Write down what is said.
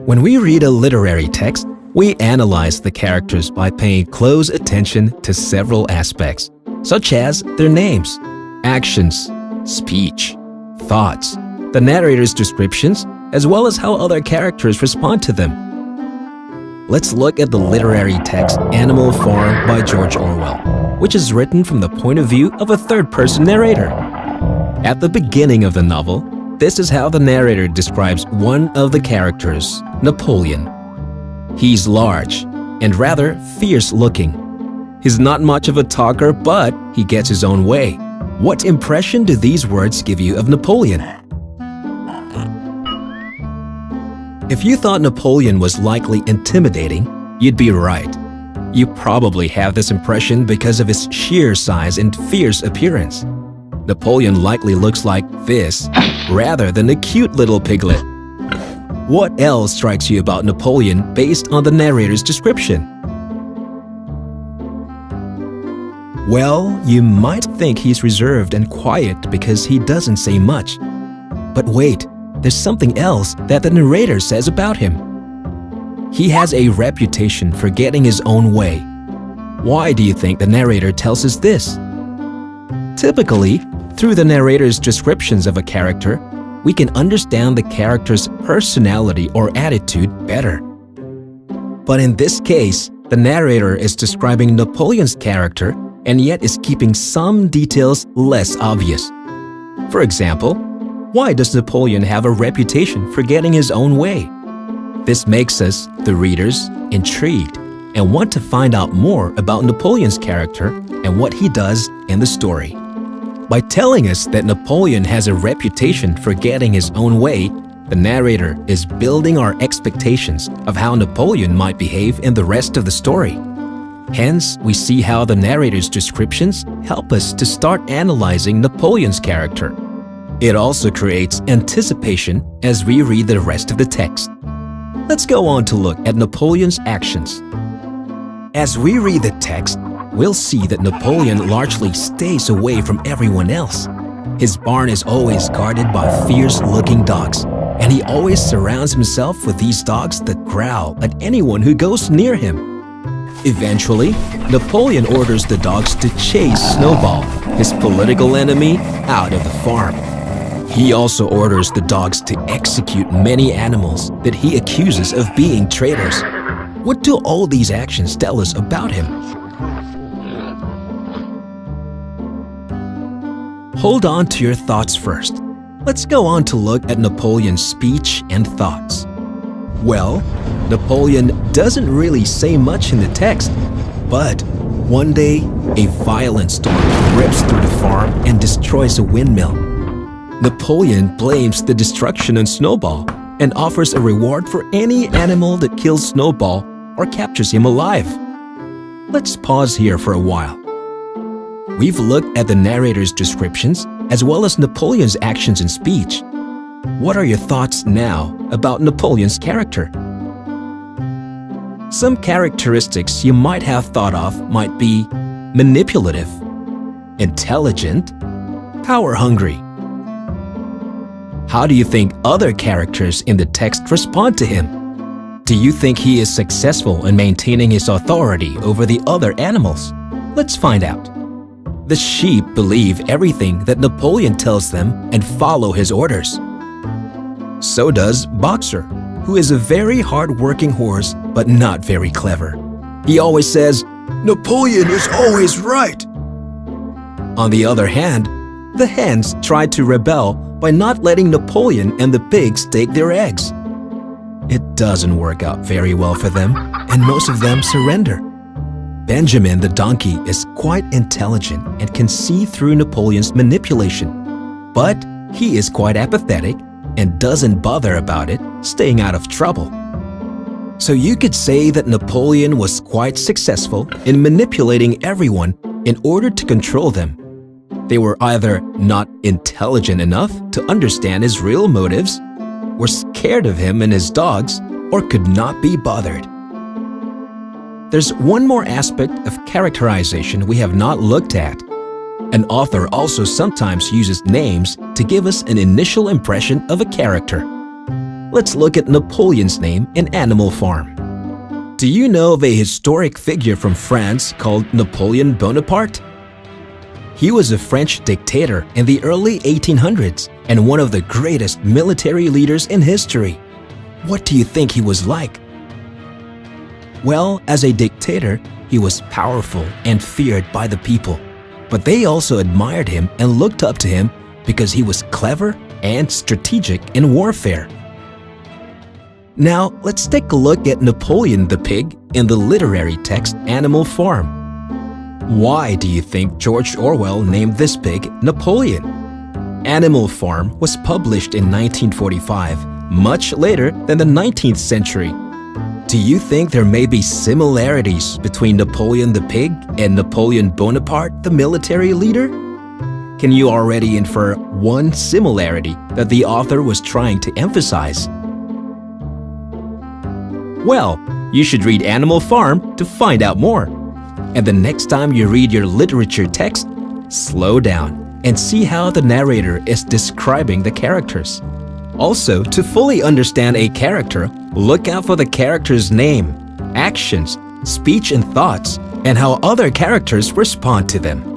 When we read a literary text, we analyze the characters by paying close attention to several aspects, such as their names, actions, speech, thoughts, the narrator's descriptions, as well as how other characters respond to them. Let's look at the literary text Animal Farm by George Orwell, which is written from the point of view of a third-person narrator. At the beginning of the novel, this is how the narrator describes one of the characters, Napoleon. He's large and rather fierce-looking. He's not much of a talker, but he gets his own way. What impression do these words give you of Napoleon? If you thought Napoleon was likely intimidating, you'd be right. You probably have this impression because of his sheer size and fierce appearance. Napoleon likely looks like this, rather than a cute little piglet. What else strikes you about Napoleon based on the narrator's description? Well, you might think he's reserved and quiet because he doesn't say much. But wait, there's something else that the narrator says about him. He has a reputation for getting his own way. Why do you think the narrator tells us this? Typically, through the narrator's descriptions of a character, we can understand the character's personality or attitude better. But in this case, the narrator is describing Napoleon's character and yet is keeping some details less obvious. For example, why does Napoleon have a reputation for getting his own way? This makes us, the readers, intrigued and want to find out more about Napoleon's character and what he does in the story. By telling us that Napoleon has a reputation for getting his own way, the narrator is building our expectations of how Napoleon might behave in the rest of the story. Hence, we see how the narrator's descriptions help us to start analyzing Napoleon's character. It also creates anticipation as we read the rest of the text. Let's go on to look at Napoleon's actions. As we read the text, we'll see that Napoleon largely stays away from everyone else. His barn is always guarded by fierce-looking dogs, and he always surrounds himself with these dogs that growl at anyone who goes near him. Eventually, Napoleon orders the dogs to chase Snowball, his political enemy, out of the farm. He also orders the dogs to execute many animals that he accuses of being traitors. What do all these actions tell us about him? Hold on to your thoughts first. Let's go on to look at Napoleon's speech and thoughts. Well, Napoleon doesn't really say much in the text, but one day, a violent storm rips through the farm and destroys a windmill. Napoleon blames the destruction on Snowball and offers a reward for any animal that kills Snowball or captures him alive. Let's pause here for a while. We've looked at the narrator's descriptions as well as Napoleon's actions and speech. What are your thoughts now about Napoleon's character? Some characteristics you might have thought of might be manipulative, intelligent, power-hungry. How do you think other characters in the text respond to him? Do you think he is successful in maintaining his authority over the other animals? Let's find out. The sheep believe everything that Napoleon tells them and follow his orders. So does Boxer, who is a very hard-working horse but not very clever. He always says, "Napoleon is always right." On the other hand, the hens try to rebel by not letting Napoleon and the pigs take their eggs. It doesn't work out very well for them, and most of them surrender. Benjamin the donkey is quite intelligent and can see through Napoleon's manipulation, but he is quite apathetic and doesn't bother about it, staying out of trouble. So you could say that Napoleon was quite successful in manipulating everyone in order to control them. They were either not intelligent enough to understand his real motives, were scared of him and his dogs, or could not be bothered. There's one more aspect of characterization we have not looked at. An author also sometimes uses names to give us an initial impression of a character. let's look at Napoleon's name in Animal Farm. Do you know of a historic figure from France called Napoleon Bonaparte? He was a French dictator in the early 1800s and one of the greatest military leaders in history. What do you think he was like? Well, as a dictator, he was powerful and feared by the people. But they also admired him and looked up to him because he was clever and strategic in warfare. Now, let's take a look at Napoleon the pig in the literary text Animal Farm. Why do you think George Orwell named this pig Napoleon? Animal Farm was published in 1945, much later than the 19th century. Do you think there may be similarities between Napoleon the pig and Napoleon Bonaparte, the military leader? Can you already infer one similarity that the author was trying to emphasize? Well, you should read Animal Farm to find out more. And the next time you read your literature text, slow down and see how the narrator is describing the characters. Also, to fully understand a character, look out for the character's name, actions, speech and thoughts, and how other characters respond to them.